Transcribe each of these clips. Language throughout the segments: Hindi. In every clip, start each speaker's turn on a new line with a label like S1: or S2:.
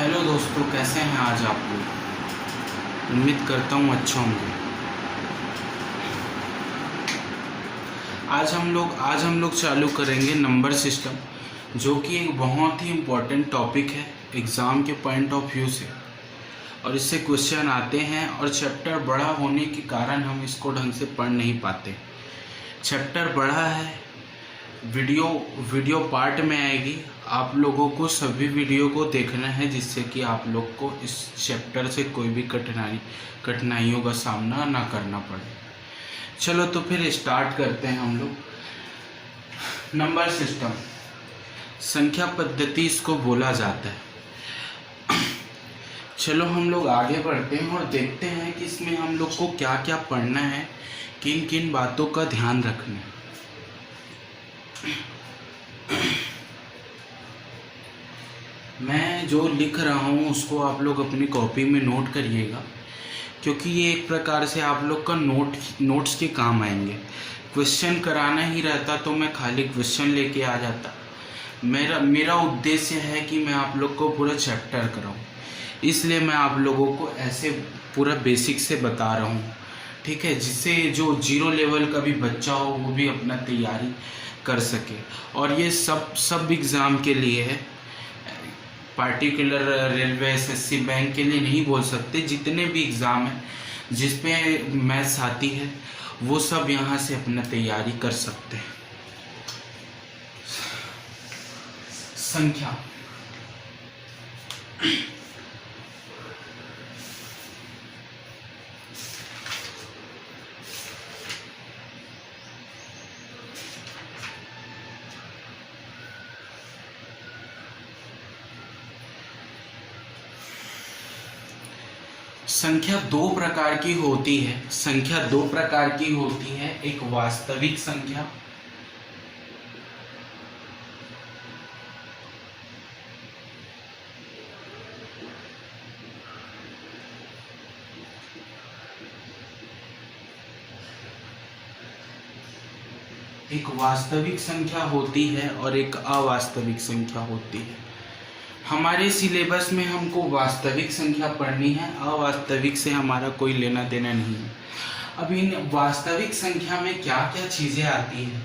S1: हेलो दोस्तों, कैसे हैं आज आप लोग। उम्मीद करता हूँ अच्छा होंगे। आज हम लोग चालू करेंगे नंबर सिस्टम, जो कि एक बहुत ही इम्पोर्टेंट टॉपिक है एग्ज़ाम के पॉइंट ऑफ व्यू से। और इससे क्वेश्चन आते हैं और चैप्टर बड़ा होने के कारण हम इसको ढंग से पढ़ नहीं पाते। चैप्टर बड़ा है, वीडियो पार्ट में आएगी। आप लोगों को सभी वीडियो को देखना है, जिससे कि आप लोग को इस चैप्टर से कोई भी कठिनाइयों का सामना ना करना पड़े। चलो तो फिर स्टार्ट करते हैं हम लोग। नंबर सिस्टम, संख्या पद्धति इसको बोला जाता है। चलो हम लोग आगे बढ़ते हैं और देखते हैं कि इसमें हम लोग को क्या क्या पढ़ना है, किन किन बातों का ध्यान रखना है। मैं जो लिख रहा हूँ उसको आप लोग अपनी कॉपी में नोट करिएगा, क्योंकि ये एक प्रकार से आप लोग का नोट्स के काम आएंगे। क्वेश्चन कराना ही रहता तो मैं खाली क्वेश्चन लेके आ जाता। मेरा उद्देश्य है कि मैं आप लोग को पूरा चैप्टर कराऊँ, इसलिए मैं आप लोगों को ऐसे पूरा बेसिक से बता रहा हूँ, ठीक है, जिससे जो जीरो लेवल का भी बच्चा हो वो भी अपना तैयारी कर सके। और ये सब एग्ज़ाम के लिए है, पार्टिकुलर रेलवे एसएससी बैंक के लिए नहीं बोल सकते। जितने भी एग्ज़ाम हैं जिस पे मैथ्स आती है वो सब यहाँ से अपना तैयारी कर सकते हैं। संख्या, संख्या दो प्रकार की होती है। एक वास्तविक संख्या, होती है और एक अवास्तविक संख्या होती है। हमारे सिलेबस में हमको वास्तविक संख्या पढ़नी है, अवास्तविक से हमारा कोई लेना देना नहीं है। अब इन वास्तविक संख्या में क्या क्या चीज़ें आती हैं,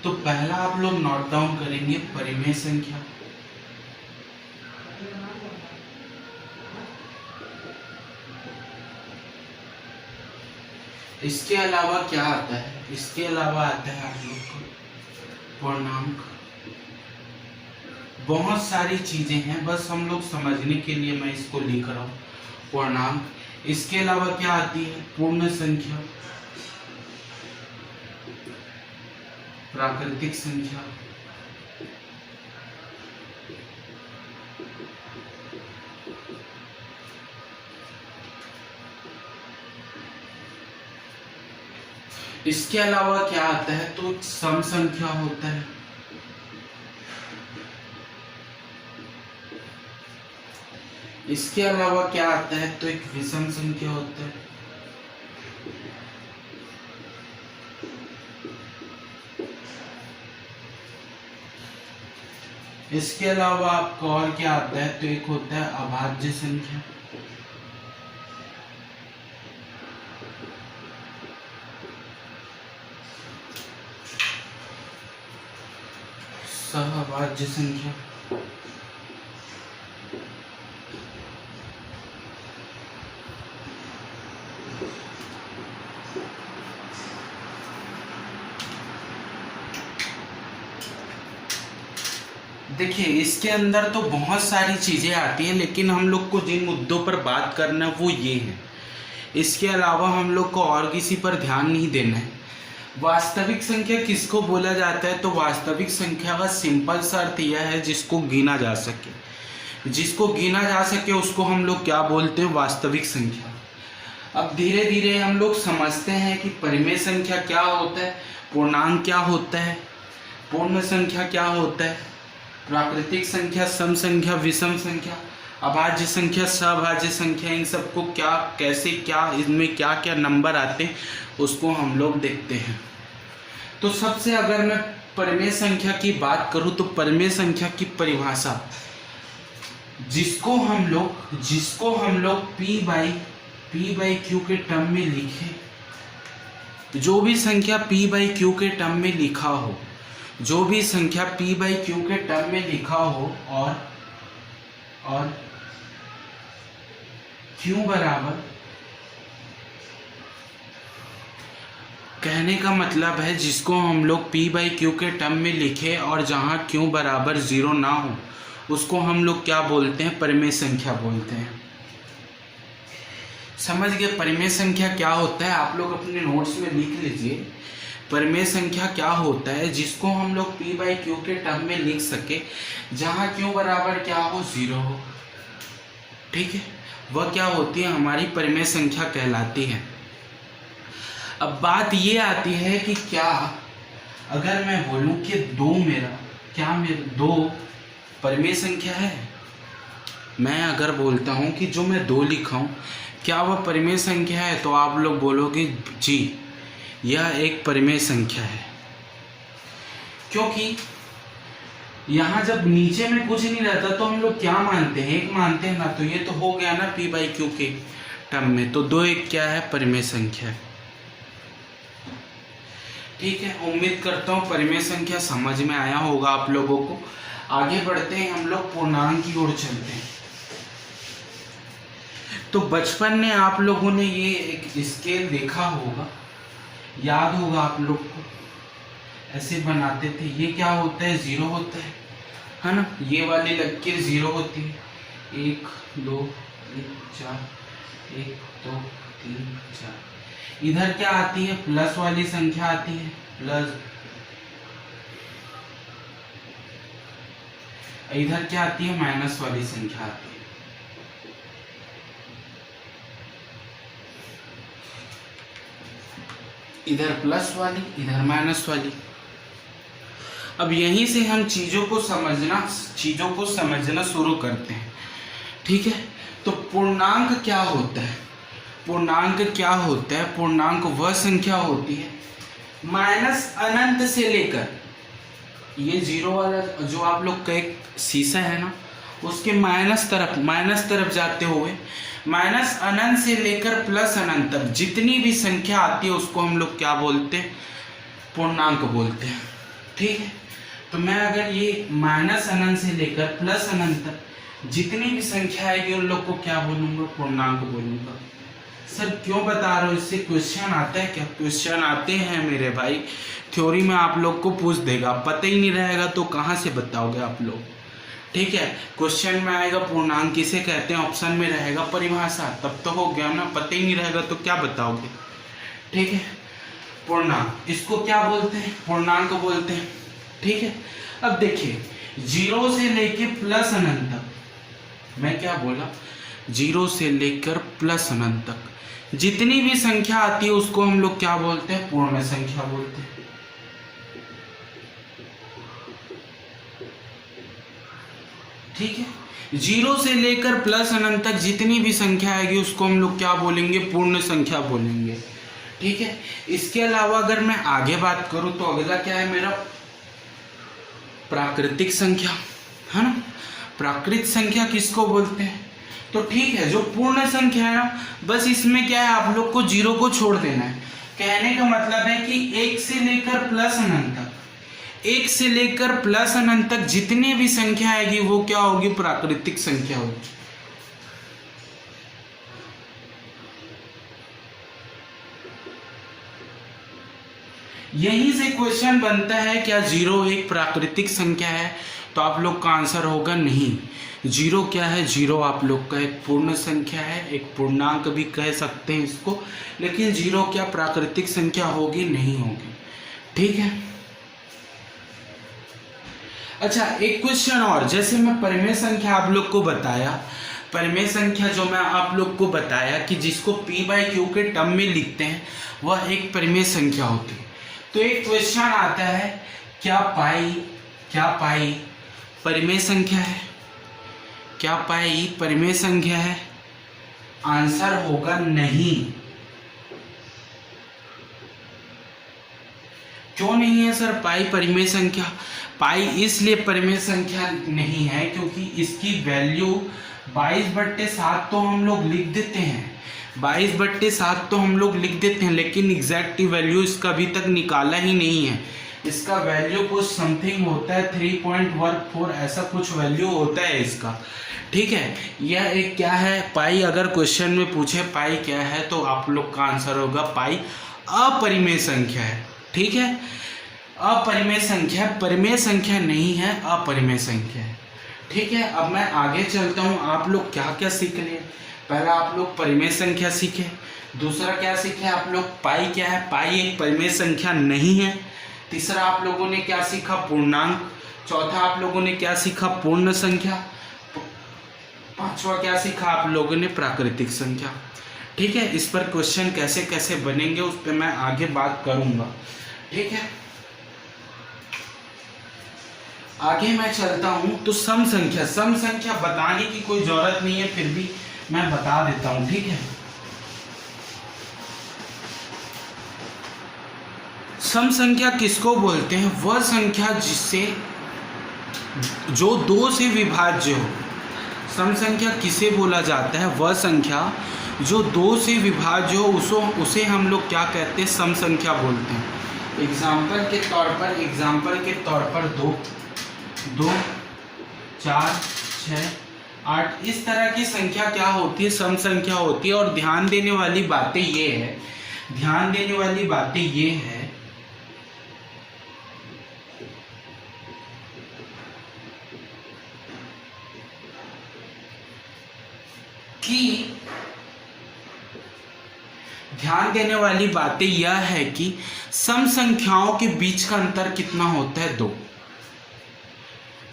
S1: तो पहला आप लोग नोट डाउन करेंगे परिमेय संख्या। इसके अलावा क्या आता है, इसके अलावा आता है आप लोग को पूर्णांक। बहुत सारी चीजें हैं, बस हम लोग समझने के लिए मैं इसको लिख रहा हूँ, पूर्णांक। इसके अलावा क्या आती है, पूर्ण संख्या, प्राकृतिक संख्या, इसके अलावा क्या आता है, तो सम संख्या होता है। इसके अलावा क्या आता है, तो एक विषम संख्या होता है। इसके अलावा आपको और क्या आता है, तो एक होता है अभाज्य संख्या। सहअभाज्य संख्या। देखिए, इसके अंदर तो बहुत सारी चीज़ें आती हैं, लेकिन हम लोग को जिन मुद्दों पर बात करना है वो ये है। इसके अलावा हम लोग को और किसी पर ध्यान नहीं देना है। वास्तविक संख्या किसको बोला जाता है, तो वास्तविक संख्या का सिंपल सा अर्थ यह है जिसको गिना जा सके। जिसको गिना जा सके उसको हम लोग क्या बोलते हैं, वास्तविक संख्या। अब धीरे धीरे हम लोग समझते हैं कि परिमेय संख्या क्या होता है, पूर्णांक क्या होता है, पूर्ण संख्या क्या होता है, प्राकृतिक संख्या, सम संख्या, विषम संख्या, अभाज्य संख्या, सहभाज्य संख्या, इन सबको क्या कैसे क्या इनमें क्या क्या नंबर आते हैं उसको हम लोग देखते हैं। तो सबसे अगर मैं परिमेय संख्या की बात करूं तो परिमेय संख्या की परिभाषा जिसको हम लोग पी बाई क्यू के टर्म में लिखे, जो भी संख्या p बाई क्यू के टर्म में लिखा हो, जो भी संख्या p बाई क्यू के टर्म में लिखा हो और q बराबर, कहने का मतलब है जिसको हम लोग p बाई क्यू के टर्म में लिखे और जहाँ q बराबर 0 ना हो उसको हम लोग क्या बोलते हैं? परिमेय संख्या बोलते हैं। समझ गए परिमेय संख्या क्या होता है? आप लोग अपने नोट्स में लिख लीजिए। परिमेय संख्या क्या होता है? जिसको हम लोग p बाई क्यू के टर्म में लिख सके जहाँ q बराबर क्या हो? 0 हो। ठीक है, वह क्या होती है? हमारी परिमेय संख्या कहलाती है। अब बात ये आती है कि क्या अगर मैं बोलूं कि मेरा 2 परिमेय संख्या है, मैं अगर बोलता हूं कि जो मैं 2 लिखा हूं क्या वह परिमेय संख्या है? तो आप लोग बोलोगे जी यह एक परिमेय संख्या है, क्योंकि यहाँ जब नीचे में कुछ नहीं रहता तो हम लोग क्या मानते हैं? 1 मानते हैं ना। तो ये तो हो गया ना p बाई क्यू के टर्म में, तो 2 1 क्या है? परिमेय संख्या है। ठीक है, उम्मीद करता हूँ परिमेय संख्या समझ में आया होगा आप लोगों को। आगे बढ़ते हैं, हम लोग पूर्णांक की ओर चलते हैं। तो बचपन में आप लोगों ने ये एक स्केल देखा होगा, याद होगा आप लोग को, ऐसे बनाते थे। ये क्या होता है? 0 होता है ना। ये वाली लकीर 0 होती है। 1 2 3 4, 1 2 3 4। इधर क्या आती है? प्लस वाली संख्या आती है, प्लस। इधर क्या आती है? माइनस वाली संख्या आती है। इधर प्लस वाली, इधर माइनस वाली। अब यहीं से हम चीजों को समझना शुरू करते हैं। ठीक है, तो पूर्णांक क्या होता है? पूर्णांक क्या होता है? पूर्णांक वह संख्या होती है माइनस अनंत से लेकर, ये 0 वाला जो आप लोग का एक शीशा है ना, उसके माइनस तरफ जाते हुए माइनस अनंत से लेकर प्लस अनंत तक जितनी भी संख्या आती है उसको हम लोग क्या बोलते हैं? पूर्णांक बोलते हैं। ठीक है, तो मैं अगर ये माइनस अनंत से लेकर प्लस अनंत तक जितनी भी संख्या आएगी उन लोग को क्या बोलूंगा? पूर्णांक बोलूंगा। सर क्यों बता रहे हो? इससे क्वेश्चन आता है क्या? क्वेश्चन आते हैं मेरे भाई, थ्योरी में आप लोग को पूछ देगा। पता ही नहीं रहेगा तो कहाँ से बताओगे आप लोग? ठीक है, क्वेश्चन में आएगा पूर्णांक किसे कहते हैं, ऑप्शन में रहेगा परिभाषा, तब तो हो गया ना। पता ही नहीं रहेगा तो क्या बताओगे? ठीक है, पूर्णांक इसको क्या बोलते हैं? पूर्णांक बोलते हैं। ठीक है, अब देखिए 0 से लेके प्लस अनंत तक, मैं क्या बोला? 0 से लेकर प्लस अनंत तक जितनी भी संख्या आती है उसको हम लोग क्या बोलते हैं? पूर्ण संख्या बोलते हैं। ठीक है, 0 से लेकर प्लस अनंत तक जितनी भी संख्या आएगी उसको हम लोग क्या बोलेंगे? पूर्ण संख्या बोलेंगे। ठीक है, इसके अलावा अगर मैं आगे बात करूं तो अगला क्या है मेरा? प्राकृतिक संख्या, है ना। प्राकृत संख्या किसको बोलते हैं? तो ठीक है, जो पूर्ण संख्या है ना, बस इसमें क्या है? आप लोग को 0 को छोड़ देना है। कहने का मतलब है कि 1 से लेकर प्लस अनंत तक, 1 से लेकर प्लस अनंत तक जितनी भी संख्या आएगी वो क्या होगी? प्राकृतिक संख्या होगी। यहीं से क्वेश्चन बनता है क्या 0 एक प्राकृतिक संख्या है? तो आप लोग का आंसर होगा नहीं। 0 क्या है? 0 आप लोग का एक पूर्ण संख्या है, एक पूर्णांक भी कह सकते हैं इसको, लेकिन 0 क्या प्राकृतिक संख्या होगी? नहीं होगी। ठीक है, अच्छा एक क्वेश्चन और, जैसे मैं परिमेय संख्या आप लोग को बताया, परिमेय संख्या जो मैं आप लोग को बताया कि जिसको p बाई क्यू के टर्म में लिखते हैं वह एक परिमेय संख्या होती है। तो एक क्वेश्चन आता है, क्या पाई परिमेय संख्या है? क्या पाई परिमेय संख्या है? आंसर होगा नहीं। क्यों नहीं है सर पाई परिमेय संख्या? पाई इसलिए परिमेय संख्या नहीं है क्योंकि इसकी वैल्यू 22/7 तो हम लोग लिख देते हैं, 22/7 तो हम लोग लिख देते हैं, लेकिन एग्जैक्ट वैल्यू इसका अभी तक निकाला ही नहीं है। इसका वैल्यू कुछ समथिंग होता है 3.14 ऐसा कुछ वैल्यू होता है इसका, ठीक है। यह एक क्या है पाई, अगर क्वेश्चन में पूछे पाई क्या है तो आप लोग का आंसर होगा पाई अपरिमेय संख्या है, ठीक है। अपरिमेय संख्या, परिमेय संख्या नहीं है, अपरिमेय संख्या है, ठीक है। अब मैं आगे चलता हूँ, आप लोग क्या क्या सीख लिए। पहला आप लोग परिमेय संख्या सीखे, दूसरा क्या सीखे आप लोग, पाई क्या है, पाई एक परिमेय संख्या नहीं है। तीसरा आप लोगों ने क्या सीखा, पूर्णांक। चौथा आप लोगों ने क्या सीखा, पूर्ण संख्या। पांचवा क्या सीखा आप लोगों ने, प्राकृतिक संख्या, ठीक है। इस पर क्वेश्चन कैसे कैसे बनेंगे उस पर मैं आगे बात करूंगा, ठीक है। आगे मैं चलता हूं तो सम संख्या, सम संख्या बताने की कोई जरूरत नहीं है, फिर भी मैं बता देता हूं, ठीक है। सम संख्या किसको बोलते हैं, वह संख्या जिससे जो 2 से विभाज्य हो। सम संख्या किसे बोला जाता है, वह संख्या जो 2 से विभाज्य हो उसे हम लोग क्या कहते हैं, सम संख्या बोलते हैं। एग्जाम्पल के तौर पर 2, 4, 6, 8 इस तरह की संख्या क्या होती है, सम संख्या होती है। और ध्यान देने वाली बातें ये है कि यह है कि सम संख्याओं के बीच का अंतर कितना होता है, 2।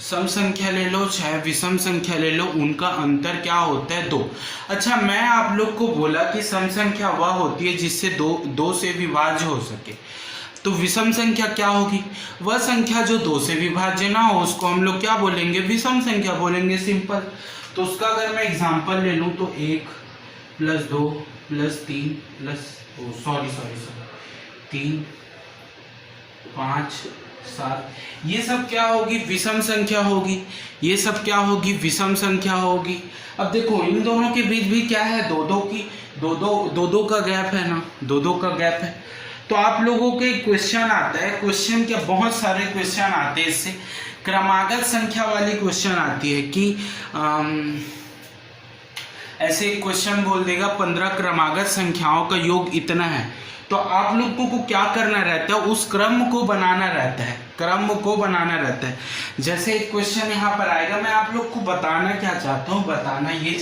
S1: सम संख्या ले लो चाहे विषम संख्या ले लो, उनका अंतर क्या होता है, 2। अच्छा, मैं आप लोग को बोला कि सम संख्या वह होती है जिससे 2 से विभाज्य हो सके। तो विषम संख्या क्या होगी, वह संख्या जो 2 से विभाज्य ना हो उसको हम लोग क्या बोलेंगे, विषम संख्या बोलेंगे, सिंपल। तो उसका अगर मैं एग्जांपल ले लूँ तो 1 + 2 + 3 3 5 7 ये सब क्या होगी, विषम संख्या होगी। ये सब क्या होगी, विषम संख्या होगी। अब देखो इन दोनों के बीच भी क्या है, 2 का गैप है ना, 2 का गैप है। तो आप लोगों के क्वेश्चन आता है, क्वेश्चन क्या बहुत सारे क्वेश्चन आते हैं इससे, क्रमागत संख्या वाली क्वेश्चन आती है कि ऐसे क्वेश्चन बोल देगा 15 क्रमागत संख्याओं का योग इतना है। तो आप लोगों को क्या करना रहता है, उस क्रम को बनाना रहता है। जैसे एक क्वेश्चन यहाँ पर आएगा, मैं आप लोग को बताना ये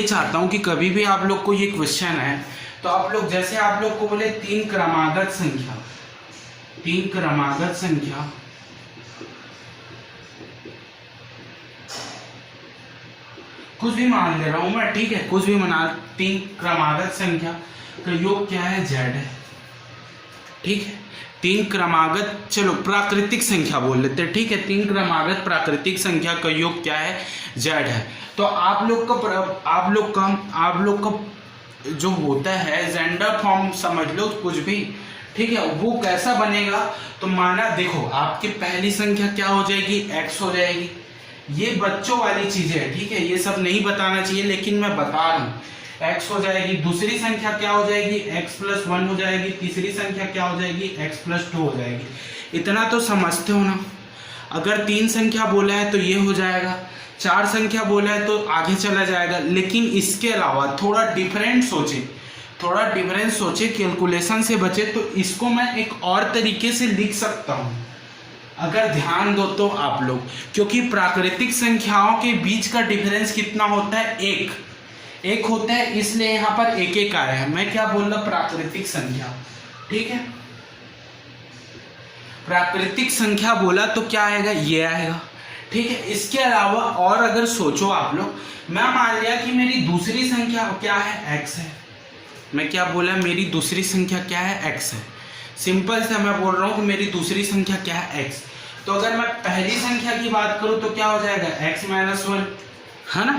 S1: चाहता हूँ कि कभी भी आप लोग को ये क्वेश्चन है तो आप लोग जैसे आप लोग को बोले 3 क्रमागत संख्या कुछ भी मान ले रहा हूं मैं, ठीक है, कुछ भी मना, 3 क्रमागत संख्या का योग क्या है, z है, ठीक है। 3 क्रमागत, चलो प्राकृतिक संख्या बोल लेते हैं, ठीक है। 3 क्रमागत प्राकृतिक संख्या का योग क्या है, z है। तो आप लोग का जो होता है जेंडर फॉर्म समझ लो कुछ भी, ठीक है, वो कैसा बनेगा। तो माना देखो आपकी पहली संख्या क्या हो जाएगी, x हो जाएगी। ये बच्चों वाली चीजें है, ठीक है, ये सब नहीं बताना चाहिए लेकिन मैं बता रहा हूँ। x हो जाएगी, दूसरी संख्या क्या हो जाएगी, x + 1 हो जाएगी, तीसरी संख्या क्या हो जाएगी, x + 2 हो जाएगी। इतना तो समझते हो ना। अगर 3 संख्या बोला है तो ये हो जाएगा, 4 संख्या बोला है तो आगे चला जाएगा। लेकिन इसके अलावा थोड़ा डिफरेंट सोचे, कैलकुलेशन से बचे, तो इसको मैं एक और तरीके से लिख सकता हूँ अगर ध्यान दो तो आप लोग, क्योंकि प्राकृतिक संख्याओं के बीच का डिफरेंस कितना होता है, 1 होता है, इसलिए यहाँ पर 1 आया है। मैं क्या बोल रहा, प्राकृतिक संख्या, ठीक है। प्राकृतिक संख्या बोला तो क्या आएगा, ये आएगा, ठीक है। इसके अलावा और अगर सोचो आप लोग, मैं मान लिया कि मेरी दूसरी संख्या क्या है, x है। मैं क्या बोला, मेरी दूसरी संख्या क्या है, x है। सिंपल से मैं बोल रहा हूँ कि मेरी दूसरी संख्या क्या है, x। तो अगर मैं पहली संख्या की बात करूँ तो क्या हो जाएगा, x - 1, है ना।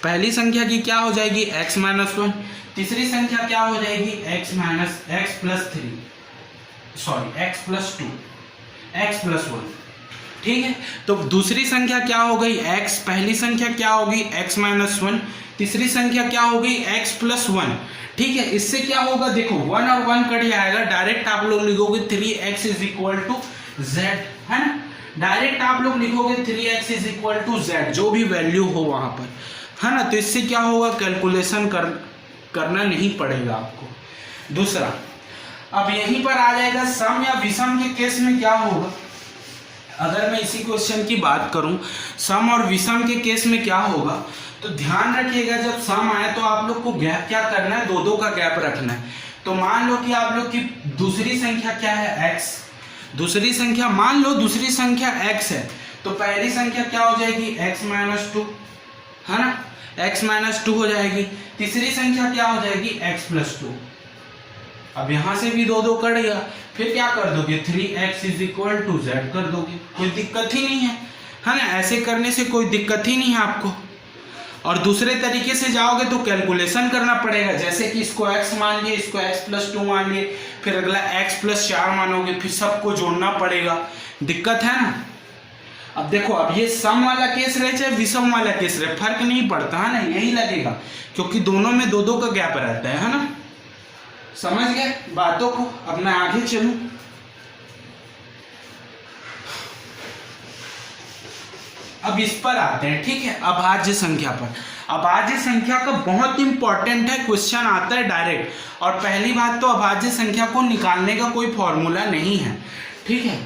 S1: पहली संख्या की क्या हो जाएगी x माइनस 1, तीसरी संख्या क्या हो जाएगी x plus 3, sorry x plus 2, x plus 1। ठीक है, तो दूसरी संख्या क्या हो गई x, पहली संख्या क्या होगी x माइनस 1, तीसरी संख्या क्या होगी x प्लस 1। ठीक है, इससे क्या होगा देखो 1 और 1 कट जाएगा, डायरेक्ट आप लोग लिखोगे 3x is equal to z, है ना। डायरेक्ट आप लोग लिखोगे 3x is equal to z, जो भी वैल्यू हो वहां पर, है ना। तो इससे क्या होगा कैलकुलेशन करना नहीं पड़ेगा आपको। दूसरा, अब यहीं पर आ जाएगा सम या विषम के केस में क्या होगा। अगर मैं इसी क्वेश्चन की बात करूं, सम और विषम के केस में क्या होगा, तो ध्यान रखिएगा जब सम आए तो आप लोग को गैप क्या करना है, दो का गैप रखना है। तो मान लो कि आप लोग की दूसरी संख्या क्या है x, दूसरी संख्या मान लो दूसरी संख्या x है, तो पहली संख्या क्या हो जाएगी x माइनस 2, है ना, x माइनस 2 हो जाएगी। तीसरी संख्या क्या हो जाएगी x प्लस 2। अब यहां से भी दो कट गया, फिर क्या कर दोगे 3x is equal to z कर दोगे, कोई दिक्कत ही नहीं है ना। ऐसे करने से कोई दिक्कत ही नहीं है आपको। और दूसरे तरीके से जाओगे तो कैलकुलेशन करना पड़ेगा, जैसे कि इसको x मान लिए, इसको x प्लस 2 मान लिए, फिर अगला x प्लस 4 मानोगे, फिर सबको जोड़ना पड़ेगा, दिक्कत है ना। अब देखो, अब ये सम वाला केस रहे चाहे विषम वाला केस रहे, फर्क नहीं पड़ता है ना, यही लगेगा, क्योंकि दोनों में दो का गैप रहता है ना। समझ गए बातों को। अब मैं आगे चलूं, अब इस पर आते हैं। ठीक है, अभाज्य संख्या पर। अभाज्य संख्या का बहुत इंपॉर्टेंट है, क्वेश्चन आता है डायरेक्ट। और पहली बात तो अभाज्य संख्या को निकालने का कोई फॉर्मूला नहीं है। ठीक है,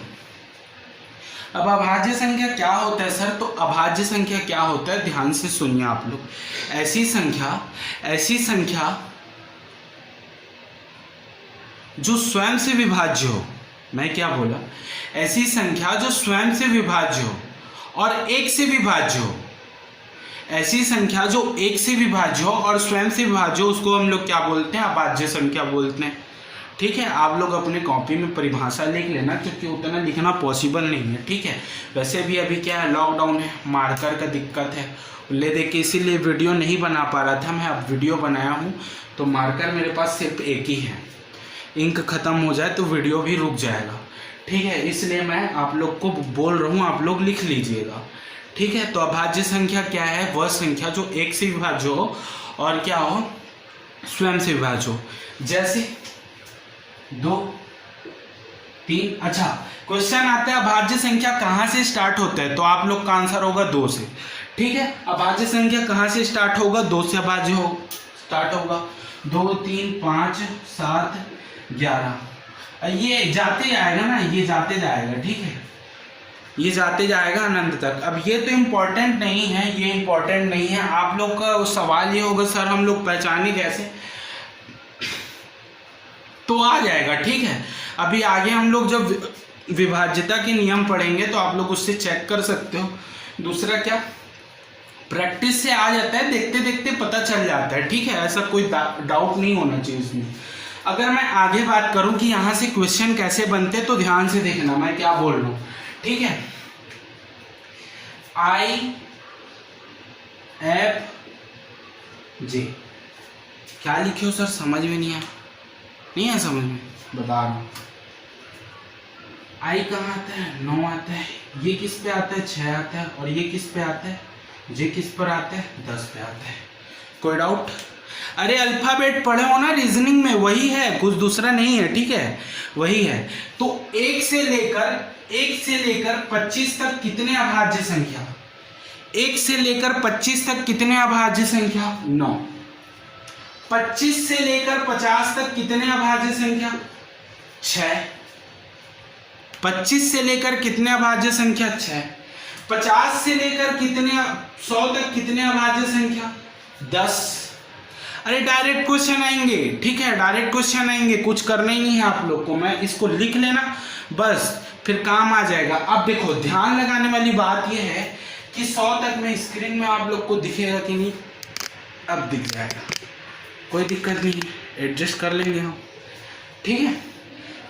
S1: अब अभाज्य संख्या क्या होता है सर, तो अभाज्य संख्या क्या होता है, ध्यान से सुनिए आप लोग। ऐसी संख्या जो स्वयं से विभाज्य हो, मैं क्या बोला, ऐसी संख्या जो स्वयं से विभाज्य हो और एक से विभाज्य हो, ऐसी संख्या जो एक से विभाज्य हो और स्वयं से विभाज्य हो, उसको हम लोग क्या बोलते हैं, अभाज्य संख्या बोलते हैं। ठीक है, आप लोग अपने कॉपी में परिभाषा लिख लेना, क्योंकि उतना लिखना पॉसिबल नहीं है। ठीक है, वैसे भी अभी क्या है, लॉकडाउन है, मार्कर का दिक्कत है, ले दे के इसीलिए वीडियो नहीं बना पा रहा था मैं। अब वीडियो बनाया हूँ तो मार्कर मेरे पास सिर्फ एक ही है, इंक खत्म हो जाए तो वीडियो भी रुक जाएगा। ठीक है, इसलिए मैं आप लोग को बोल रहा हूँ, आप लोग लिख लीजिएगा। ठीक है, तो अभाज्य संख्या क्या है, वह संख्या जो एक से विभाज्य हो और क्या हो, स्वयं से विभाज्य हो। जैसे 2, 3। अच्छा, क्वेश्चन आता है अभाज्य संख्या कहाँ से स्टार्ट होता है, तो आप लोग का आंसर होगा 2 से। ठीक है, अभाज्य संख्या कहाँ से स्टार्ट होगा, 2 से अभाज्य स्टार्ट होगा। 2, 3, 5, 7, 11, ये जाते जाएगा ना, ये जाते जाएगा। ठीक है, ये जाते जाएगा अनंत तक। अब ये तो इम्पोर्टेंट नहीं है, ये इम्पोर्टेंट नहीं है। आप लोग का सवाल ये होगा सर हम लोग पहचाने कैसे, तो आ जाएगा। ठीक है, अभी आगे हम लोग जब विभाज्यता के नियम पढ़ेंगे तो आप लोग उससे चेक कर सकते हो। दूसरा क्या, प्रैक्टिस से आ जाता है, देखते देखते पता चल जाता है। ठीक है, ऐसा कोई डाउट नहीं होना चाहिए इसमें। अगर मैं आगे बात करूं कि यहाँ से क्वेश्चन कैसे बनते, तो ध्यान से देखना मैं क्या बोल रहा हूँ। ठीक है, I F J क्या लिखे हो सर, समझ में नहीं है समझ में, बता रहा हूँ। I कहाँ आता है, 9 आता है, ये किस पे आता है, 6 आता है, और ये किस पे आता है, J किस पर आता है, 10 पे आता है। कोई डाउट? अरे अल्फाबेट पढ़े हो ना रीजनिंग में, वही है, कुछ दूसरा नहीं है। ठीक है, वही है। तो 1 से लेकर 25 तक कितने अभाज्य संख्या, 1 से लेकर 25 तक कितने अभाज्य संख्या, 9। 25 से लेकर 50 तक कितने अभाज्य संख्या, 6। 25 से लेकर कितने अभाज्य संख्या, 6। 50 से लेकर कितने 100 तक कितने अभाज्य संख्या, 10। अरे डायरेक्ट क्वेश्चन आएंगे। ठीक है, डायरेक्ट क्वेश्चन आएंगे, कुछ करना ही नहीं है आप लोग को, मैं इसको लिख लेना बस, फिर काम आ जाएगा। अब देखो, ध्यान लगाने वाली बात यह है कि 100 तक में स्क्रीन में आप लोग को दिखेगा कि नहीं, अब दिख जाएगा, कोई दिक्कत नहीं है, एडजस्ट कर लेंगे हम। ठीक है,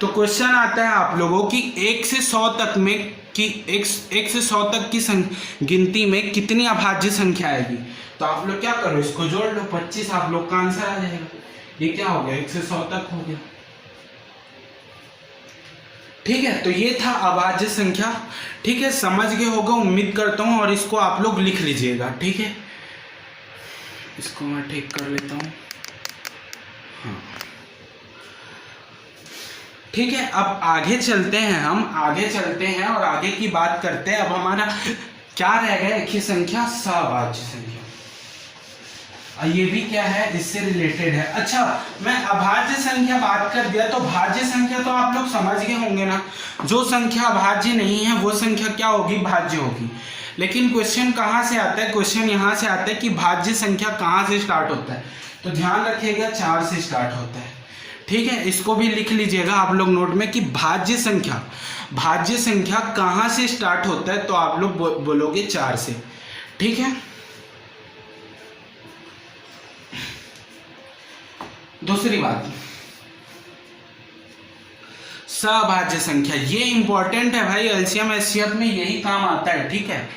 S1: तो क्वेश्चन आता है आप लोगों की 1 से 100 तक में कि एक से 100 तक की गिनती में कितनी अभाज्य संख्या आएगी, तो आप लोग क्या करो, इसको जोड़ लो, 25 आप लोग का आंसर आ जाएगा। ये क्या हो गया, 1 से 100 तक हो गया। ठीक है, तो ये था अभाज्य संख्या। ठीक है, समझ गए होगा उम्मीद करता हूँ, और इसको आप लोग लिख लीजिएगा। ठीक है, इसको मैं ठीक कर लेता हूँ। हाँ ठीक है, अब आगे चलते हैं, हम आगे चलते हैं और आगे की बात करते हैं। अब हमारा क्या रह गया, एक ही संख्या, सभाज्य संख्या। ये भी क्या है, इससे रिलेटेड है। अच्छा, मैं अभाज्य संख्या बात कर दिया, तो भाज्य संख्या तो आप लोग समझ गए होंगे ना, जो संख्या अभाज्य नहीं है वो संख्या क्या होगी, भाज्य होगी। लेकिन क्वेश्चन कहाँ से आता है, क्वेश्चन यहाँ से आता है कि भाज्य संख्या कहाँ से स्टार्ट होता है, तो ध्यान रखिएगा 4 से स्टार्ट होता है। ठीक है, इसको भी लिख लीजिएगा आप लोग नोट में कि भाज्य संख्या कहाँ से स्टार्ट होता है, तो आप लोग बोलोगे 4 से। ठीक है, दूसरी बात, सभाज्य संख्या, ये इंपॉर्टेंट है भाई, एलसीएम एचसीएफ में यही काम आता है। ठीक है,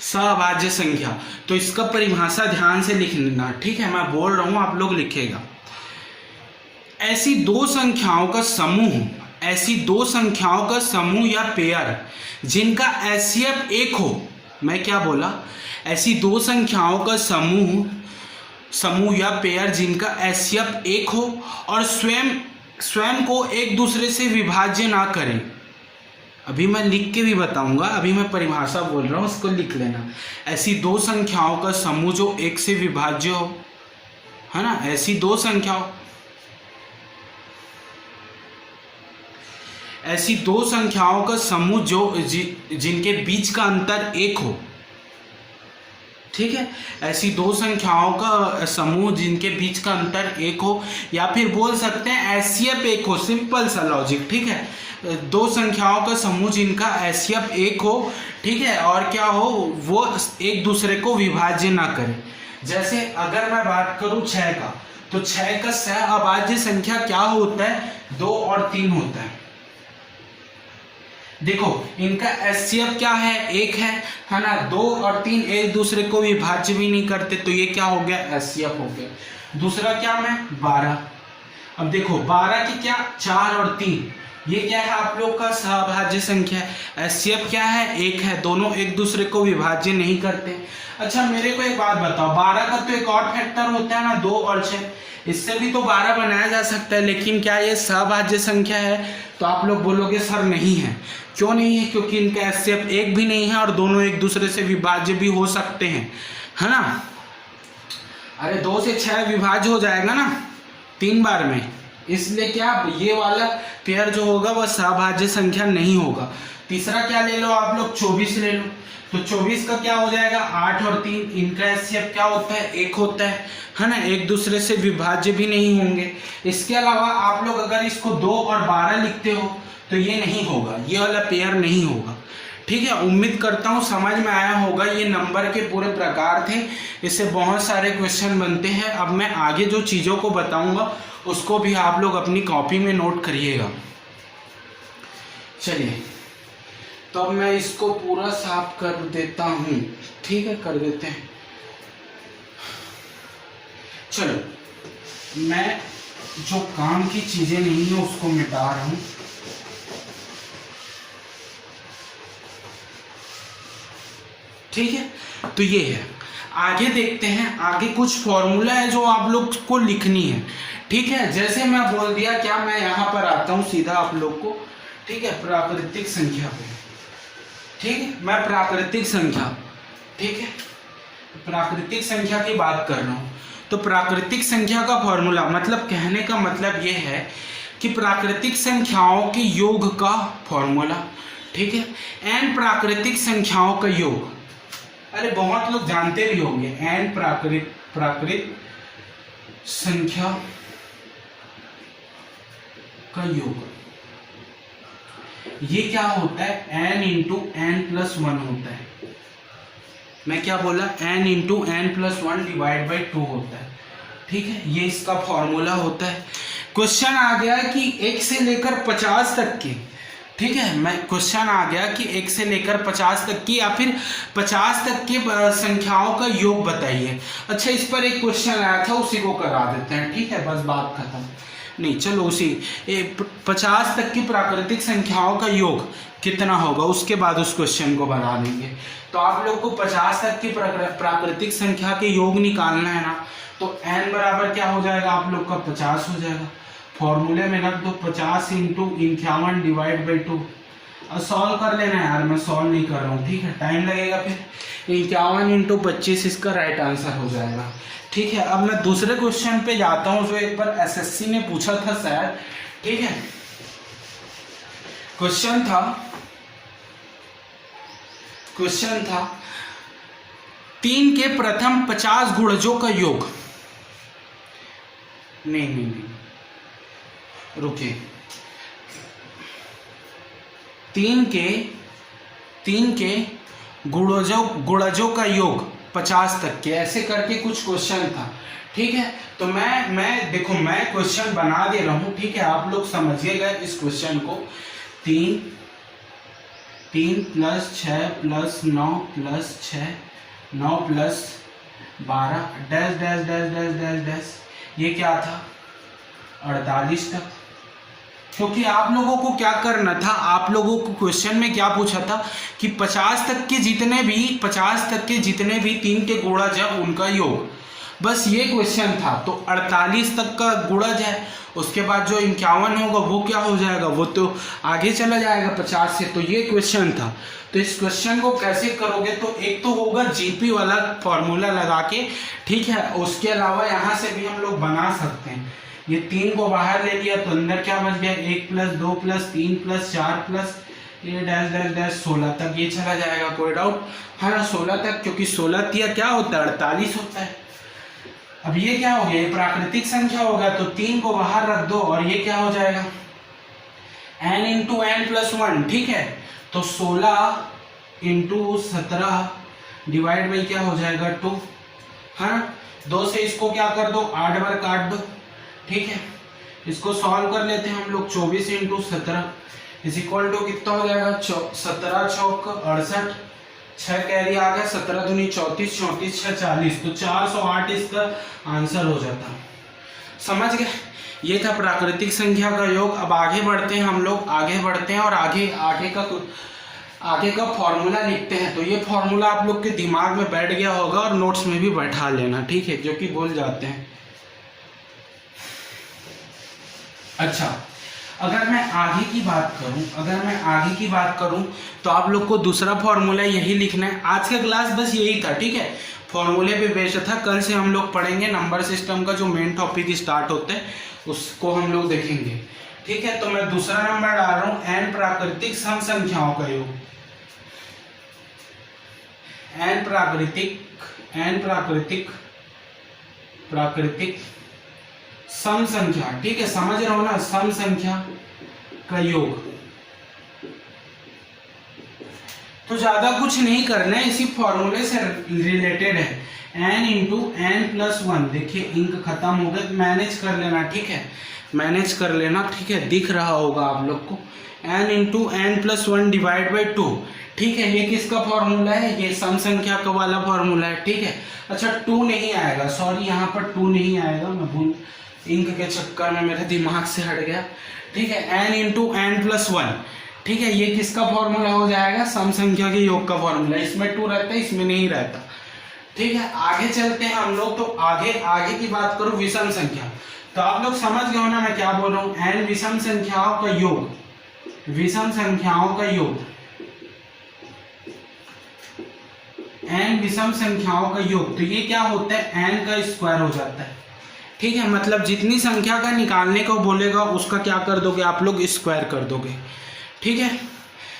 S1: सभाज्य संख्या, तो इसका परिभाषा ध्यान से लिख लेना। ठीक है, मैं बोल रहा हूं, आप लोग लिखेगा, ऐसी दो संख्याओं का समूह या पेयर जिनका एचसीएफ 1 हो। मैं क्या बोला, ऐसी दो संख्याओं का समूह या पेयर जिनका एचसीएफ 1 हो और स्वयं को एक दूसरे से विभाज्य ना करें। अभी मैं लिख के भी बताऊंगा, अभी मैं परिभाषा बोल रहा हूँ, उसको लिख लेना। ऐसी दो संख्याओं का समूह जो 1 से विभाज्य हो, है ना, ऐसी दो संख्याओं का समूह जो जिनके बीच का अंतर 1 हो। ठीक है, ऐसी दो संख्याओं का समूह जिनके बीच का अंतर 1 हो, या फिर बोल सकते हैं एचसीएफ 1 हो, सिंपल सा लॉजिक। ठीक है, दो संख्याओं का समूह जिनका एचसीएफ 1 हो, ठीक है, और क्या हो, वो एक दूसरे को विभाज्य ना करें। जैसे अगर मैं बात करूं 6 का, तो 6 का सहअभाज्य संख्या क्या होता है, 2 और 3 होता है। देखो, इनका एचसीएफ क्या है, 1 है ना, 2 और 3 एक दूसरे को विभाज्य भी नहीं करते, तो ये क्या हो गया, एचसीएफ हो गया। दूसरा क्या में 12, अब देखो 12 की क्या, 4 और 3, ये क्या है आप लोग का सहअभाज्य संख्या है, एचसीएफ क्या है, 1 है, दोनों एक दूसरे को विभाज्य नहीं करते। अच्छा मेरे को एक बात बताओ, 12 का तो एक और फैक्टर होता है ना, 2 और 6, इससे भी तो 12 बनाया जा सकता है, लेकिन क्या ये सहअभाज्य संख्या है, तो आप लोग बोलोगे सर नहीं है। क्यों नहीं है, क्योंकि इनका एचसीएफ 1 भी नहीं है और दोनों एक दूसरे से विभाज्य भी हो सकते हैं, है ना। अरे 2 से 6 विभाज्य हो जाएगा ना 3 बार में, इसलिए क्या ये वाला पेयर जो होगा वह सहअभाज्य संख्या नहीं होगा। तीसरा क्या ले लो आप लोग, 24 ले लो, तो 24 का क्या हो जाएगा, 8 और 3, इनका एचसीएफ क्या होता है, 1 होता है ना, एक दूसरे से विभाज्य भी नहीं होंगे। इसके अलावा आप लोग अगर इसको 2 और 12 लिखते हो तो ये नहीं होगा, ये वाला पेयर नहीं होगा। ठीक है, उम्मीद करता हूँ समझ में आया होगा। ये नंबर के पूरे प्रकार थे, इससे बहुत सारे क्वेश्चन बनते हैं। अब मैं आगे जो चीज़ों को बताऊंगा उसको भी आप लोग अपनी कॉपी में नोट करिएगा। चलिए, तो अब मैं इसको पूरा साफ कर देता हूँ। ठीक है, कर देते हैं। चलो, मैं जो काम की चीजें नहीं है उसको मिटा रहा हूँ। ठीक है, तो ये है, आगे देखते हैं। आगे कुछ फॉर्मूला है जो आप लोग को लिखनी है। ठीक है, जैसे मैं बोल दिया, क्या मैं यहाँ पर आता हूँ सीधा आप लोग को, ठीक है, प्राकृतिक संख्या पे। ठीक है, मैं प्राकृतिक संख्या, ठीक है, प्राकृतिक संख्या की बात कर रहा हूँ। तो प्राकृतिक संख्या का फॉर्मूला, मतलब कहने का मतलब ये है कि प्राकृतिक संख्याओं के योग का फॉर्मूला। ठीक है, n प्राकृतिक संख्याओं का योग, अरे बहुत लोग जानते भी होंगे, n प्राकृतिक संख्या का योग, ये क्या होता है, n इंटू n प्लस 1 होता है। मैं क्या बोला, n into n plus 1 divide by 2 होता है। ठीक है, ये इसका फॉर्मूला होता है। क्वेश्चन आ गया कि 1 से लेकर 50 तक के ठीक है, मैं क्वेश्चन आ गया कि 1 से लेकर 50 तक की या फिर 50 तक की संख्याओं का योग बताइए। अच्छा, इस पर एक क्वेश्चन आया था, उसी को करा देते हैं। ठीक है, बस बात खत्म। नहीं, चलो उसी 50 तक की प्राकृतिक संख्याओं का योग कितना होगा, उसके बाद उस क्वेश्चन को बना देंगे। तो आप लोग को 50 तक की प्राकृतिक संख्या के योग निकालना है ना, तो n बराबर क्या हो जाएगा आप लोग का 50 हो जाएगा। फॉर्मूले में रख दो 50 इंटू 51 डिवाइड बाई 2। अब सॉल्व कर लेना यार, मैं सॉल्व नहीं कर रहा हूँ, ठीक है, टाइम लगेगा। फिर 51 इंटू 25 इसका राइट आंसर हो जाएगा। ठीक है, अब मैं दूसरे क्वेश्चन पे जाता हूँ जो एक बार एसएससी ने पूछा था शायद। ठीक है, क्वेश्चन था 3 के प्रथम 50 गुणजों का योग। नहीं, रुकिए, 3 के गुणजों का योग 50 तक के, ऐसे करके कुछ क्वेश्चन था। ठीक है, तो मैं देखो, मैं क्वेश्चन बना दे रहा हूं। ठीक है, आप लोग समझिएगा इस क्वेश्चन को। 3 plus 6 plus 9 plus 6 9 plus 12 dash dash dash dash dash dash, ये क्या था 48 तक। क्योंकि आप लोगों को क्या करना था, आप लोगों को क्वेश्चन में क्या पूछा था कि 50 तक के जितने भी 3 के गुणज है उनका योग, बस ये क्वेश्चन था। तो 48 तक का गुणज है, उसके बाद जो 51 होगा वो क्या हो जाएगा, वो तो आगे चला जाएगा 50 से। तो ये क्वेश्चन था। तो इस क्वेश्चन को कैसे करोगे, तो एक तो होगा जीपी वाला फॉर्मूला लगा के। ठीक है, उसके अलावा यहाँ से भी हम लोग बना सकते हैं। ये 3 को बाहर ले लिया तो अंदर क्या बच गया, 1 प्लस 2 प्लस 3 प्लस 4 प्लस ये डैश डैश डैश 16 तक, ये चला जाएगा, कोई डाउट है ना, 16 तक। क्योंकि 16 तिया क्या होता है, 48 होता है। अब ये क्या हो गया, ये प्राकृतिक संख्या होगा, तो 3 को बाहर रख दो और ये क्या हो जाएगा n इंटू एन प्लस 1। ठीक है, तो 16 इंटू 17 डिवाइड बाई क्या हो जाएगा 2, है ना। 2 से इसको क्या कर दो, 8 बार काट दो। ठीक है, इसको सॉल्व कर लेते हैं हम लोग। 24 इंटू 17 इज इक्वल टू कितना हो जाएगा, 17 चौक 68, 6 कैरी आ गया, 17 दूनी 34, 34 6 40, तो 408 इसका आंसर हो जाता। समझ गए, ये था प्राकृतिक संख्या का योग। अब आगे बढ़ते हैं हम लोग, आगे बढ़ते हैं और आगे का फॉर्मूला लिखते हैं। तो ये फॉर्मूला आप लोग के दिमाग में बैठ गया होगा और नोट्स में भी बैठा लेना, ठीक है, जो कि भूल जाते हैं। अच्छा, अगर मैं आगे की बात करूं तो आप लोग को दूसरा फॉर्मूला यही लिखना है। आज का क्लास बस यही था, ठीक है, फॉर्मूले पे बेस्ड था। कल से हम लोग पढ़ेंगे नंबर सिस्टम का जो मेन टॉपिक स्टार्ट होते हैं उसको हम लोग देखेंगे। ठीक है, तो मैं दूसरा नंबर डाल रहा हूं, n प्राकृतिक सम संख्याओं का योग। n प्राकृतिक सम संख्या, ठीक है, समझ रहे हो ना, सम संख्या का योग। तो ज्यादा कुछ नहीं करना है, इसी फॉर्मूले से रिलेटेड है। n इंटू एन प्लस 1, देखिए इंक खत्म हो गया, मैनेज कर लेना। ठीक है, मैनेज कर लेना। ठीक है, दिख रहा होगा आप लोग को, n into n plus 1 divide by 2। ठीक है, ये किसका फॉर्मूला है, ये सम संख्या का वाला फॉर्मूला है। ठीक है, अच्छा 2 नहीं आएगा, सॉरी यहाँ पर 2 नहीं आएगा, मैं भूल, इंक के चक्कर में मेरे दिमाग से हट गया। ठीक है, n इंटू एन प्लस 1। ठीक है, ये किसका फॉर्मूला हो जाएगा, सम संख्या के योग का फॉर्मूला। इसमें 2 रहता है, इसमें नहीं रहता। ठीक है, आगे चलते हैं हम लोग। तो आगे की बात करूं, विषम संख्या। तो आप लोग समझ गए हो ना मैं क्या बोल रहा हूं, n विषम संख्याओं का योग, विषम संख्याओं का योग, n विषम संख्याओं का योग। तो ये क्या होता है, n का स्क्वायर हो जाता है। ठीक है, मतलब जितनी संख्या का निकालने को बोलेगा उसका क्या कर दोगे आप लोग, स्क्वायर कर दोगे। ठीक है,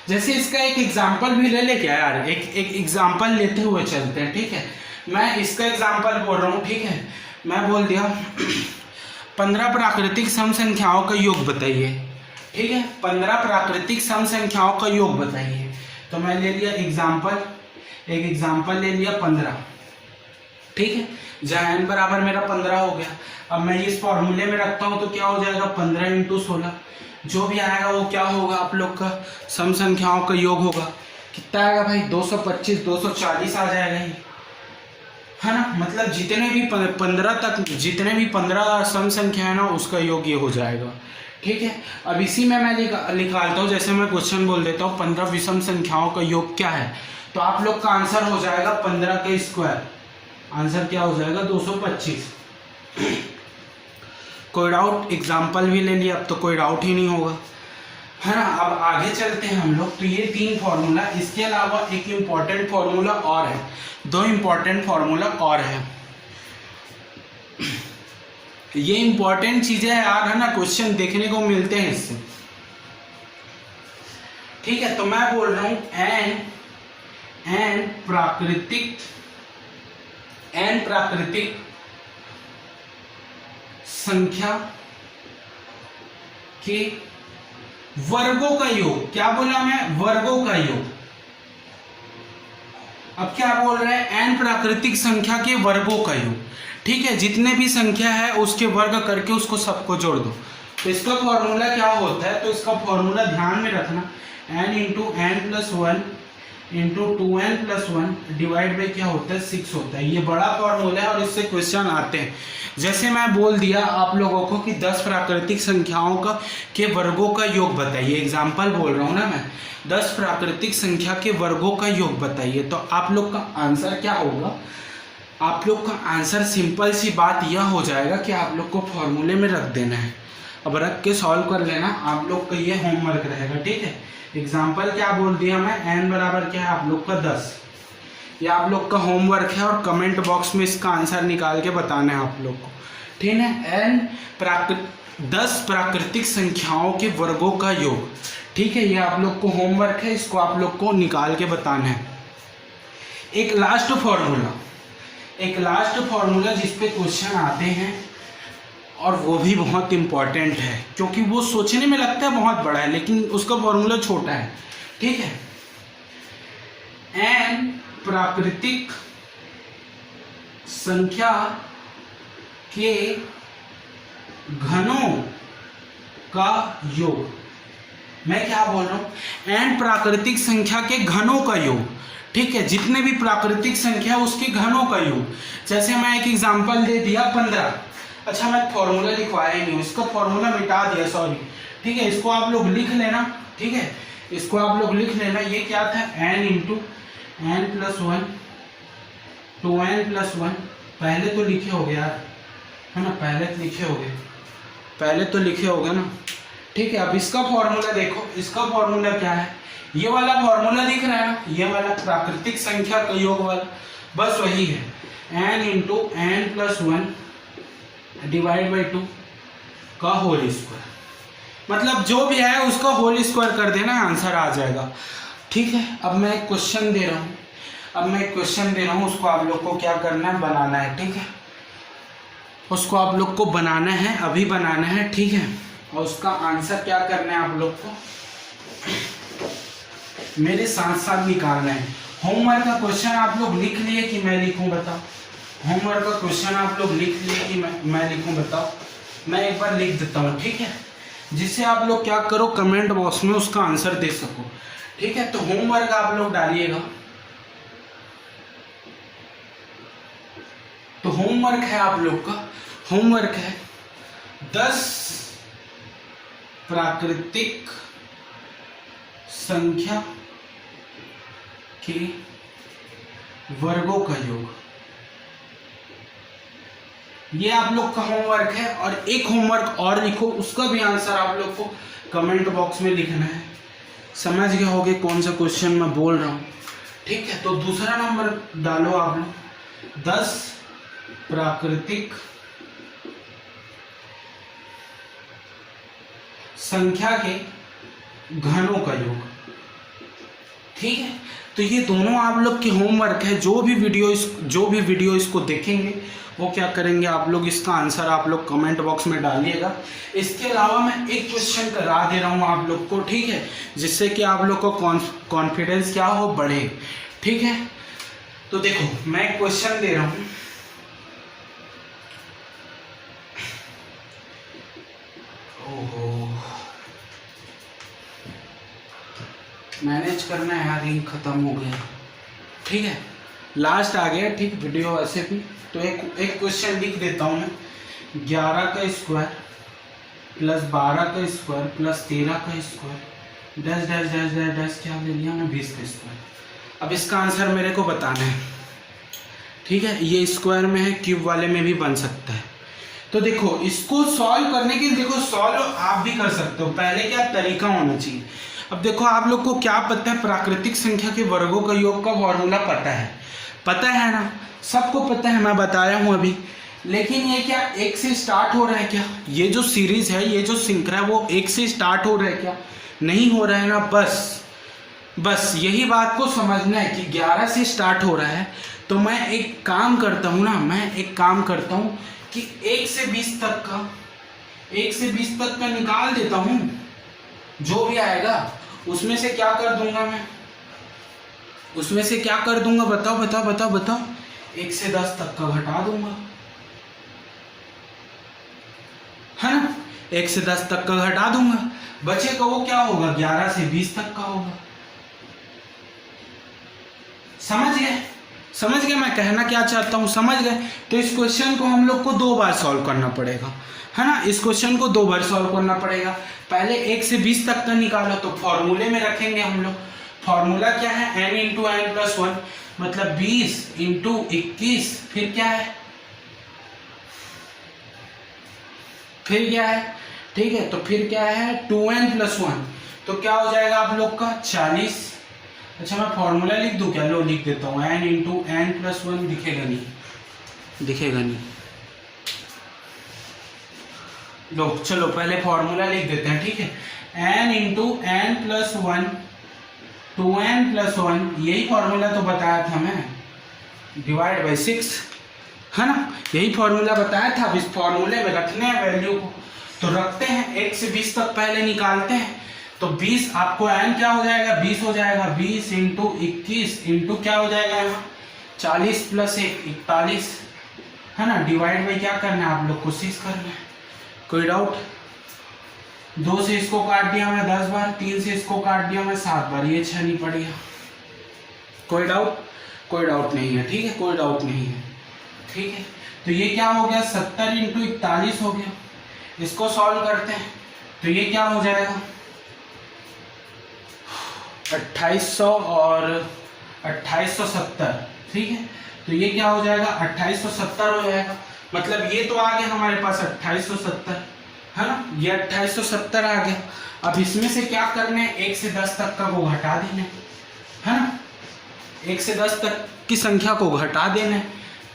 S1: जैसे इसका एक एग्जाम्पल भी ले ले क्या यार, एक एग्जाम्पल लेते हुए चलते हैं। ठीक है, मैं इसका एग्जाम्पल बोल रहा हूँ। ठीक है, मैं बोल दिया 15 प्राकृतिक सम संख्याओं का योग बताइए। ठीक है, 15 प्राकृतिक सम संख्याओं का योग बताइए। तो मैं ले लिया एग्जाम्पल, एक एग्जाम्पल ले लिया 15। ठीक है, जहाँ n बराबर मेरा 15 हो गया। अब मैं इस फॉर्मूले में रखता हूँ तो क्या हो जाएगा, 15 इंटू 16 जो भी आएगा वो क्या होगा, आप लोग का सम संख्याओं का योग होगा। कितना आएगा भाई, 225 240 आ जाएगा ये, है ना। मतलब जितने भी 15 तक, जितने भी 15 सम संख्या है ना, उसका योग ये हो जाएगा। ठीक है, अब इसी में मैं निकालता हूँ, जैसे मैं क्वेश्चन बोल देता हूँ 15 विषम संख्याओं का योग क्या है, तो आप लोग का आंसर हो जाएगा 15 के स्क्वायर, आंसर क्या हो जाएगा 225। कोई डाउट, एग्जाम्पल भी ले लिया, अब तो कोई डाउट ही नहीं होगा, है ना। अब आगे चलते हैं हम लोग। तो ये 3 फॉर्मूला, इसके अलावा एक इम्पॉर्टेंट फॉर्मूला और है, 2 इम्पॉर्टेंट फॉर्मूला और है। ये इम्पॉर्टेंट चीजें यार, है ना, क्वेश्चन देखने को मिलते हैं इससे। ठीक है, तो मैं बोल रहा हूं एन प्राकृतिक संख्या के वर्गों का योग। क्या बोला मैं, वर्गों का योग। अब क्या बोल रहे हैं, एन प्राकृतिक संख्या के वर्गों का योग। ठीक है, जितने भी संख्या है उसके वर्ग करके उसको सबको जोड़ दो। तो इसका फॉर्मूला क्या होता है, तो इसका फॉर्मूला ध्यान में रखना, n into n plus 1 into 2n plus 1 divide by क्या होता है 6 होता है। ये बड़ा फॉर्मूला है और इससे क्वेश्चन आते हैं। जैसे मैं बोल दिया आप लोगों को कि 10 प्राकृतिक संख्याओं का के वर्गों का योग बताइए, एग्जाम्पल बोल रहा हूँ ना मैं, 10 प्राकृतिक संख्या के वर्गों का योग बताइए, तो आप लोग का आंसर क्या होगा, आप लोग का आंसर सिंपल सी बात यह हो जाएगा कि आप लोग को फॉर्मूले में रख देना है। अब रख के सॉल्व कर लेना, आप लोग का ये होमवर्क रहेगा। ठीक है, एग्जाम्पल क्या बोल दिया मैं, n बराबर क्या है आप लोग का 10, ये आप लोग का होमवर्क है और कमेंट बॉक्स में इसका आंसर निकाल के बताना है आप लोग को। ठीक है, 10 प्राकृतिक संख्याओं के वर्गों का योग। ठीक है, ये आप लोग को होमवर्क है, इसको आप लोग को निकाल के बताना है। एक लास्ट फॉर्मूला जिस पे क्वेश्चन आते हैं और वो भी बहुत इंपॉर्टेंट है, क्योंकि वो सोचने में लगता है बहुत बड़ा है लेकिन उसका फॉर्मूला छोटा है। ठीक है, एन प्राकृतिक संख्या के घनों का योग। मैं क्या बोल रहा हूं, एन प्राकृतिक संख्या के घनों का योग। ठीक है, जितने भी प्राकृतिक संख्या उसके घनों का योग। जैसे मैं एक एग्जांपल दे दिया 15, अच्छा मैं फॉर्मूला लिखवाया ही नहीं, इसका फॉर्मूला मिटा दिया, सॉरी। ठीक है, इसको आप लोग लिख लेना। ठीक है, इसको आप लोग लिख लेना, ये क्या था, n into n plus 1 2n plus 1, पहले तो लिखे हो गया यार, है ना, पहले तो लिखे हो गए ना। ठीक है, अब इसका फॉर्मूला देखो, इसका फॉर्मूला क्या है, ये वाला फॉर्मूला दिख रहा है ना, ये वाला प्राकृतिक संख्या का योग वाला, बस वही है, n into n plus 1 divide by 2 का होल स्क्वायर। मतलब जो भी है उसका होल स्क्वायर कर देना, आंसर आ जाएगा। ठीक है, अब मैं एक क्वेश्चन दे रहा हूँ, उसको आप लोग को क्या करना है, बनाना है। ठीक है, उसको आप लोग को बनाना है, अभी बनाना है। ठीक है, और उसका आंसर क्या करना है आप लोग को, मेरे साथ साथ निकालना है। होमवर्क का क्वेश्चन आप लोग लिख लिए कि मैं लिखूं, बताओ। होमवर्क का क्वेश्चन आप लोग लिख लिए कि मैं लिखूं, बताओ। मैं एक बार लिख देता हूँ, ठीक है, जिससे आप लोग क्या करो, कमेंट बॉक्स में उसका आंसर दे सको। ठीक है, तो होमवर्क आप लोग डालिएगा। तो होमवर्क है आप लोग का, होमवर्क है 10 प्राकृतिक संख्या के वर्गों का योग। ये आप लोग का होमवर्क है, और एक होमवर्क और लिखो, उसका भी आंसर आप लोग को कमेंट बॉक्स में लिखना है। समझ गए होगे कौन सा क्वेश्चन मैं बोल रहा हूं। ठीक है, तो दूसरा नंबर डालो आप लोग, 10 प्राकृतिक संख्या के घनों का योग। ठीक है, तो ये दोनों आप लोग के होमवर्क है। जो भी वीडियो इसको देखेंगे वो क्या करेंगे, आप लोग इसका आंसर आप लोग कमेंट बॉक्स में डालिएगा। इसके अलावा मैं एक क्वेश्चन करा दे रहा हूँ आप लोग को, ठीक है, जिससे कि आप लोग को कॉन्फिडेंस क्या हो, बढ़े। ठीक है, तो देखो मैं क्वेश्चन दे रहा हूँ, ओहो ही ख़त्म हो गया। ठीक है, लास्ट आ गया। ठीक, वीडियो ऐसे भी तो एक क्वेश्चन लिख देता हूँ मैं। 11 का स्क्वायर प्लस 12 का स्क्वायर प्लस 13 का square dash dash dash dash dash क्या ले लिया मैं 20 का स्क्वायर। अब इसका आंसर मेरे को बताना है। ठीक है, ये स्क्वायर में है, क्यूब वाले में भी बन सकता है। तो देखो इसको सॉल्व करने के लिए, देखो सॉल्व आप भी कर सकते हो, पहले क्या तरीका होना चाहिए। अब देखो आप लोग को क्या पता है, प्राकृतिक संख्या के वर्गों का योग का फॉर्मूला पता है ना, सबको पता है, मैं बताया हूँ अभी। लेकिन ये क्या एक से स्टार्ट हो रहा है क्या? ये जो सीरीज है, ये जो श्रृंखला है वो एक से स्टार्ट हो रहा है क्या? नहीं हो रहा है ना। बस यही बात को समझना है कि 11 से स्टार्ट हो रहा है। तो मैं एक काम करता हूँ कि 1 से 20 तक का निकाल देता हूँ, जो भी आएगा उसमें से क्या कर दूंगा मैं, बताओ। 1 से 10 तक का घटा दूंगा, है ना। 1 से 10 तक का घटा दूंगा, बचेगा वो क्या होगा, 11 से 20 तक का होगा। समझ गए मैं कहना क्या चाहता हूँ, समझ गए। तो इस क्वेश्चन को हम लोग को 2 बार सॉल्व करना पड़ेगा, है ना। इस क्वेश्चन को 2 बार सॉल्व करना पड़ेगा। पहले 1 से 20 तक का निकाला तो फॉर्मूले में रखेंगे हम लोग। फॉर्मूला क्या है, n इंटू एन प्लस 1, मतलब 20 इंटू 21, फिर क्या है, ठीक है। तो फिर क्या है 2n प्लस 1, तो क्या हो जाएगा आप लोग का 40। अच्छा मैं फॉर्मूला लिख दूं क्या, लो लिख देता हूँ, n इंटू एन प्लस 1, दिखेगा नहीं। लो चलो पहले फॉर्मूला लिख देते हैं। ठीक है, n into n plus 1 2n plus 1, यही फॉर्मूला तो बताया था मैं, डिवाइड बाई 6, है ना। यही फॉर्मूला बताया था। अब इस फॉर्मूले में रखने हैं वैल्यू को, तो रखते हैं। 1 से 20 तक पहले निकालते हैं। तो 20 आपको n क्या हो जाएगा, 20 हो जाएगा। 20 इंटू 21 इंटू क्या हो जाएगा यहाँ 40 प्लस 1 41, है ना। डिवाइड बाई क्या करना है आप लोग को, 6 करना है। कोई डाउट? 2 से इसको काट दिया मैं 10 बार, 3 से इसको काट दिया मैं 7 बार, ये 6 नहीं पड़ेगा। कोई डाउट नहीं है। ठीक है, कोई डाउट नहीं है। ठीक है, तो ये क्या हो गया 70 इंटू 41 हो गया। इसको सॉल्व करते हैं तो ये क्या हो जाएगा 2800 और 2870। ठीक है, तो ये क्या हो जाएगा 2870 हो जाएगा। मतलब ये तो आ गया हमारे पास 2870, है ना। ये 2870 आ गया। अब इसमें से क्या करना है, 1 से 10 तक का को घटा देना है ना। 1 से 10 तक की संख्या को घटा देना है।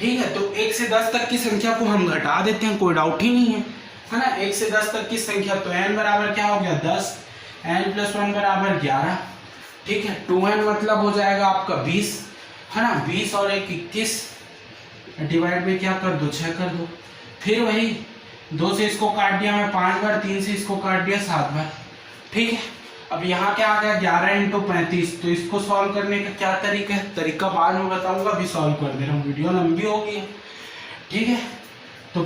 S1: ठीक है, तो 1 से 10 तक की संख्या को हम घटा देते हैं, कोई डाउट ही नहीं है ना। 1 से 10 तक की संख्या, तो n बराबर क्या हो गया 10, n प्लस 1 बराबर 11। ठीक है, 2n मतलब हो जाएगा आपका 20, है ना। 20 और 1 21, डिवाइड में क्या कर दो 6 कर दो। फिर वही 2 से इसको काट दिया मैं 5 बार, 3 से इसको काट दिया 7 बार। ठीक है, अब यहाँ क्या आ गया 11 इंटू 35। तो इसको सॉल्व करने का क्या तरीका है, तरीका बाद में बताऊंगा, अभी सॉल्व कर दे रहा हूँ, वीडियो लंबी हो गई है। ठीक है, तो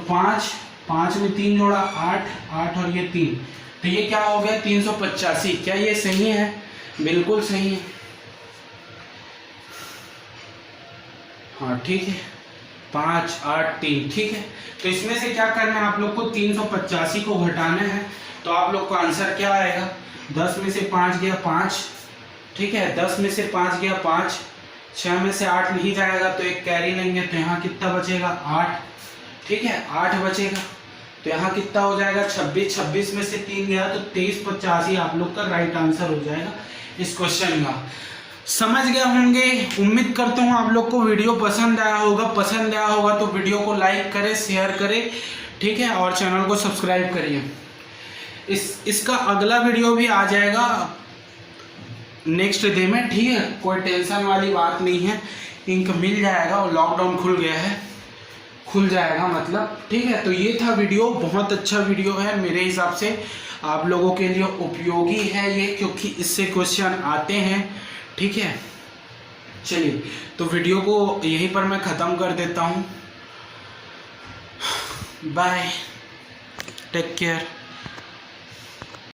S1: 5 में 3 जोड़ा 8 और ये 3, तो ये क्या हो गया 385। क्या ये सही है? बिल्कुल सही है। हाँ ठीक है, 5 8 3। ठीक है, तो इसमें से क्या करना है आप लोग को 385 को घटाना है। तो आप लोग को आंसर क्या आएगा, 10 में से 5 गया 5। ठीक है, 10 में से 5 गया 5, 6 में से 8 नहीं जाएगा तो एक कैरी लेंगे, तो यहाँ कितना बचेगा 8। ठीक है, 8 बचेगा, तो यहाँ कितना हो जाएगा 26। 26 में से 3 गया तो 2385 आप लोग का राइट आंसर हो जाएगा इस क्वेश्चन का। समझ गए होंगे, उम्मीद करता हूँ आप लोग को वीडियो पसंद आया होगा। तो वीडियो को लाइक करें, शेयर करें, ठीक है, और चैनल को सब्सक्राइब करिए। इसका अगला वीडियो भी आ जाएगा नेक्स्ट डे में। ठीक है, कोई टेंशन वाली बात नहीं है, इंक मिल जाएगा और लॉकडाउन खुल गया है, खुल जाएगा मतलब। ठीक है, तो ये था वीडियो, बहुत अच्छा वीडियो है मेरे हिसाब से, आप लोगों के लिए उपयोगी है ये, क्योंकि इससे क्वेश्चन आते हैं। ठीक है, चलिए तो वीडियो को यहीं पर मैं ख़त्म कर देता हूँ। Bye, take care.